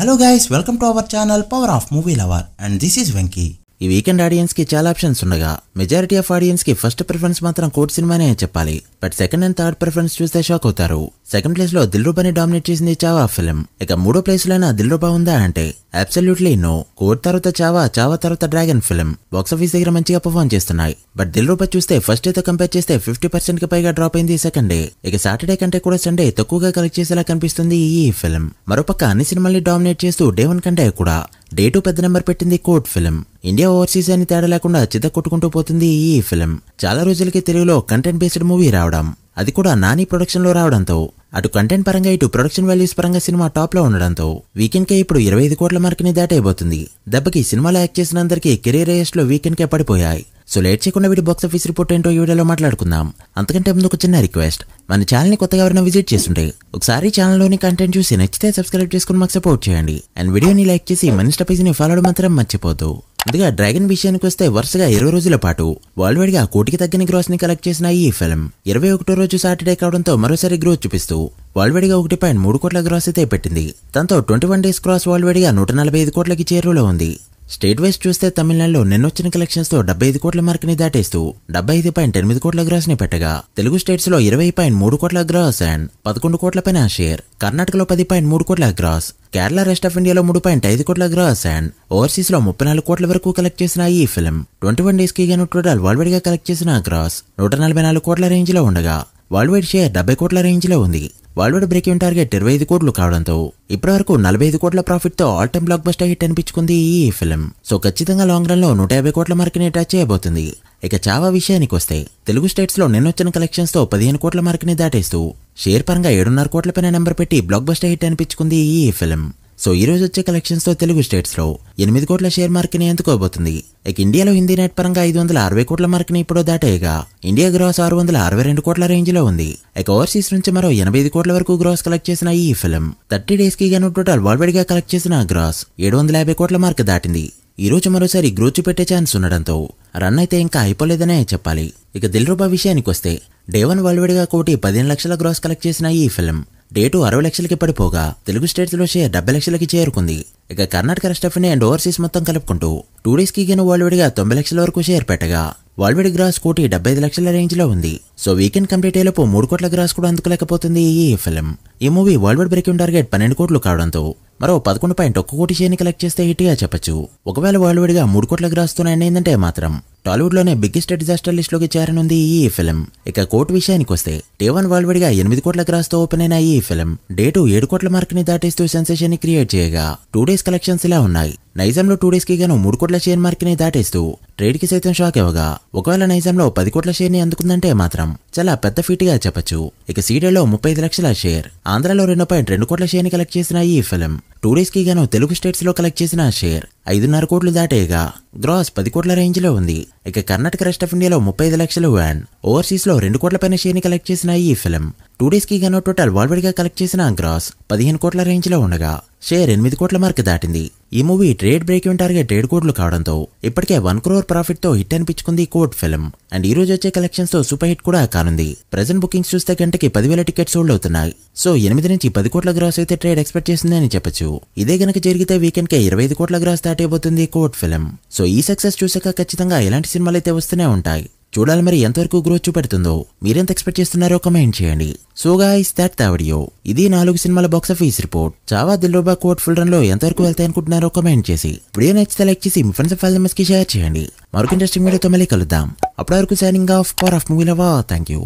Hello guys, welcome to our channel Power of Movie Lover and this is Venky. ఈ weekend audience కి చాలా options ఉండగా majority of audience కి first preference మాత్రం court సినిమానే చెప్పాలి. But second and third preference చూస్తే shock అవుతారు. సెకండ్ ప్లేస్ లో దిల్రుబాని డామినేట్ చేసింది చావా ఫిల్మ్. ఇక మూడో ప్లేస్ లోనా దిల్రుబా ఉందా అంటే అబ్సల్యూట్లీ నో. కోర్ట్ తర్వాత చావా తర్వాత డ్రాగన్ ఫిల్మ్ బాక్స్ ఆఫీస్ దగ్గర మంచిగా పర్ఫార్మ్ చేస్తున్నాయి. బట్ దిల్రుబా చూస్తే ఫస్ట్ డే తో కంపేర్ చేస్తే 50% కి పైగా డ్రాప్ అయింది సెకండ్ డే. ఇక సాటర్డే కంటే కూడా సండే తక్కువగా కలెక్ట్ చేసేలా కనిపిస్తుంది ఈ ఫిల్మ్. మరోపక్క అన్ని సినిమాల్ని డామినేట్ చేస్తూ డే 1 కంటే కూడా డే 2 పెద్ద నెంబర్ పెట్టింది కోర్ట్ ఫిల్మ్. ఇండియా ఓవర్సీస్ అని తేడా లేకుండా చిత్త కొట్టుకుంటూ పోతుంది ఈ ఫిల్మ్. చాలా రోజులకి తెలుగులో కంటెంట్ బేస్డ్ మూవీ రావడం, అది కూడా నాని ప్రొడక్షన్ లో రావడంతో అటు కంటెంట్ పరంగా ఇటు ప్రొడక్షన్ వాల్యూస్ పరంగా సినిమా టాప్ లో ఉండడంతో వీకెండ్ కే ఇప్పుడు 25 కోట్ల మార్కుని దాటైపోతుంది. దెబ్బకి సినిమాలో యాక్ట్ చేసిన అందరికీ కెరీర్ రేస్ లో వీకెండ్ కే పడిపోయాయి. సో లేట్ చేయకుండా వీడి బాక్స్ ఆఫీస్ రిపోర్ట్ ఏంటో ఈ వీడియోలో మాట్లాడుకుందాం. అంతకంటే ముందు ఒక చిన్న రిక్వెస్ట్, మన ఛానల్ ని కొత్తగా ఎవరైనా విజిట్ చేస్తుంటే ఒకసారి ఛానల్ లోని కంటెంట్ చూసి నచ్చితే సబ్స్క్రైబ్ చేసుకుని మాకు సపోర్ట్ చేయండి. అండ్ వీడియోని లైక్ చేసి మన ఇన్స్టా పేజ్ ని ఫాలో అవడం మాత్రం మర్చిపోద్దు. ముందుగా డ్రాగన్ విషయానికి వస్తే వరుసగా 20 రోజుల పాటు వరల్డ్ వైడ్ గా కోటికి తగ్గని గ్రోస్ ని కలెక్ట్ చేసిన ఈ ఫిల్మ్ 21వ రోజు సాటర్డే కావడంతో మరోసారి గ్రోత్ చూపిస్తూ వరల్డ్ వైడ్ గా 1.3 కోట్ల గ్రాస్ అయితే పెట్టింది. దాంతో 21 డేస్ క్రాస్ వరల్డ్ వైడ్ గా 145 కోట్లకి చేరువలో ఉంది. స్టేట్ వైజ్ చూస్తే తమిళనాడులో నిన్నొచ్చిన కలెక్షన్స్ తో 75 కోట్ల మార్క్ ని దాటేస్తూ 75.8 కోట్ల గ్రాస్ ని పెట్టగా తెలుగు స్టేట్స్ లో 20.3 కోట్ల గ్రాస్ అండ్ 11 కోట్ల పైన షేర్, కర్ణాటకలో 10.3 కోట్ల గ్రాస్, కేరళ రెస్ట్ ఆఫ్ ఇండియాలో 3.5 కోట్ల గ్రాస్ అండ్ ఓవర్సీస్ లో 34 కోట్ల వరకు కలెక్ట్ చేసిన ఈ ఫిల్మ్ 21 డేస్ కి గాను టోటల్ వరల్డ్ వైడ్ గా కలెక్ట్ చేసిన గ్రాస్ 144 కోట్ల రేంజ్ లో ఉండగా వరల్డ్ వైడ్ షేర్ 70 కోట్ల రేంజ్ లో ఉంది. Worldwide break even target 25 కోట్లు కావడంతో ఇప్పటివరకు 45 కోట్ల ప్రాఫిట్ తో all time blockbuster hit అనిపించుకుంది ఈ ఫిల్మ్. సో ఖచ్చితంగా లాంగ్ రన్ లో 150 కోట్ల మార్క్ ని టచ్ చేయబోతుంది. ఇక చావా విషయానికి వస్తే తెలుగు స్టేట్స్ లో నిన్నొచ్చిన కలెక్షన్స్ తో 15 కోట్ల మార్క్ ని దాటేస్తూ షేర్ పరంగా 7.5 కోట్ల పైన నెంబర్ పెట్టి బ్లాక్ బస్టర్ హిట్ అనిపించుకుంది ఈ ఫిల్మ్. సో ఈ రోజు వచ్చే కలెక్షన్స్ తో తెలుగు స్టేట్స్ లో 8 కోట్ల షేర్ మార్క్ ని అందుకోబోతుంది. ఇక ఇండియాలో హిందీ నెట్ పరంగా 560 కోట్ల మార్క్ ని ఇప్పుడు దాటేయగా ఇండియా గ్రాస్ 662 కోట్ల రేంజ్ లో ఉంది. ఇక ఓవర్సీస్ నుంచి మరో 85 కోట్ల వరకు గ్రాస్ కలెక్ట్ చేసిన ఈ ఫిల్మ్ 30 డేస్ కి గాను టోటల్ వరల్డ్ వైడ్ గా కలెక్ట్ చేసిన గ్రాస్ 750 కోట్ల మార్క్ దాటింది. ఈ రోజు మరోసారి గ్రోత్ పెట్టే ఛాన్స్ ఉండడంతో రన్ అయితే ఇంకా అయిపోలేదనే చెప్పాలి. ఇక దిల్రుబా విషయానికి వస్తే డే 1 వరల్డ్ వైడ్ గా 1.15 లక్షల గ్రాస్ కలెక్ట్ చేసిన ఈ ఫిల్మ్ డే 2 60 లక్షలకి పడిపోగా తెలుగు స్టేట్స్ లో షేర్ 70 లక్షలకి చేరుకుంది. ఇక Karnataka rest of India and overseas మొత్తం కలుపుకుంటూ 2 డేస్ కి గాను వరల్డ్ వైడ్ గా 90 లక్షల వరకు షేర్ పెట్టగా వరల్డ్ వైడ్ గ్రాస్ 175 లక్షల రేంజ్ లో ఉంది. సో వీకెండ్ కంప్లీట్ అయ్యేలోపు 3 కోట్ల గ్రాస్ కూడా అందుకోలేకపోతుంది ఈ ఫిల్మ్. ఈ movie world wide break even target 12 కోట్లు కావడంతో మరో 11.1 కోటి షేర్ ని కలెక్ట్ చేస్తే హిట్ గా చెప్పొచ్చు. ఒకవేళ వరల్డ్ వైడ్ గా 3 కోట్ల గ్రాస్ తో అయిందంటే మాత్రం టాలీవుడ్ లోనే బిగ్గెస్ట్ డిజాస్టర్ లిస్ట్ లోకి చేరనుంది ఈ ఫిల్మ్. ఇక కోర్ట్ విషయానికి వస్తే డే 1 వరల్డ్ వైడ్ గా 8 కోట్ల గ్రాస్ తో ఓపెన్ అయిన ఈ ఫిల్మ్ డే 2 7 కోట్ల మార్క్ ని దాటేస్తూ సెన్సేషన్ ని క్రియేట్ చేయగా 2 డేస్ కలెక్షన్స్ ఇలా ఉన్నాయి. నైజాంలో 2 డేస్ కి గాను 3 కోట్ల షేర్ మార్క్ ని దాటేస్తూ ట్రేడ్ కి సైతం షాక్ ఇవ్వగా ఒకవేళ నైజాంలో 10 కోట్ల షేర్ ని అందుకుందంటే మాత్రం చాలా పెద్ద ఫీట్ గా చెప్పొచ్చు. ఇక సీడేలో 35 లక్షల షేర్, ఆంధ్రాలో 2.2 కోట్ల షేర్ ని కలెక్ట్ చేసిన ఈ ఫిల్మ్ 2 డేస్ కి గాను తెలుగు స్టేట్స్ లో కలెక్ట్ చేసిన షేర్ 5.5 కోట్లు దాటేయగా గ్రాస్ 10 కోట్ల రేంజ్ లో ఉంది. ఇక కర్ణాటక రెస్ట్ ఆఫ్ ఇండియాలో 35 లక్షలు అండ్ ఓవర్సీస్ లో 2 కోట్ల పైన షేర్ ని కలెక్ట్ చేసిన ఈ ఫిల్మ్ 2 డేస్ కి గాను టోటల్ వరల్డ్ వైడ్ గా కలెక్ట్ చేసిన గ్రాస్ 15 కోట్ల రేంజ్ లో ఉండగా షేర్ 8 కోట్ల మార్క్ దాటింది. ఈ movie trade break even target 7 కోట్లు కావడంతో ఇప్పటికే 1 crore ప్రాఫిట్ తో హిట్ అనిపించుకుంది కోర్ట్ ఫిల్మ్. అండ్ ఈ రోజు వచ్చే కలెక్షన్స్ తో సూపర్ హిట్ కూడా కానుంది. ప్రెజెంట్ బుకింగ్స్ చూస్తే గంటకి 10,000 టికెట్స్ సోల్డ్ అవుతున్నాయి. సో 8 నుంచి 10 కోట్ల గ్రాస్ అయితే ట్రేడ్ ఎక్స్పెక్ట్ చేసింది అని చెప్పొచ్చు. ఇదే గనక జరిగితే వీకెండ్ కే 25 కోట్ల గ్రాస్ దాటైపోతుంది కోర్ట్ ఫిల్మ్. సో ఈ సక్సెస్ చూసాక ఖచ్చితంగా ఎలాంటి సినిమాలు అయితే వస్తూనే ఉంటాయి. చూడాలి మరి ఎంతవరకు గ్రోత్ చూపెడుతుందో. మీరెంత ఎక్స్పెక్ట్ చేస్తున్నారో కమెంట్ చేయండి. So guys that the video. ఇది 4 సినిమాల box office report. Chhaava Dilruba court fill run లో ఎంతవరకు వెళ్తాయి అనుకుంటున్నారో కమెంట్ చేసి వీడియో నచ్చితే లైక్ చేసి మీ ఫ్రెండ్స్ ఫ్యామిలీ మెంబర్స్ కి షేర్ చేయండి. మరొక ఇంట్రెస్టింగ్ వీడియోతో మళ్ళీ కలుద్దాం. అప్పటి వరకు signing off power of movie lover. Thank you.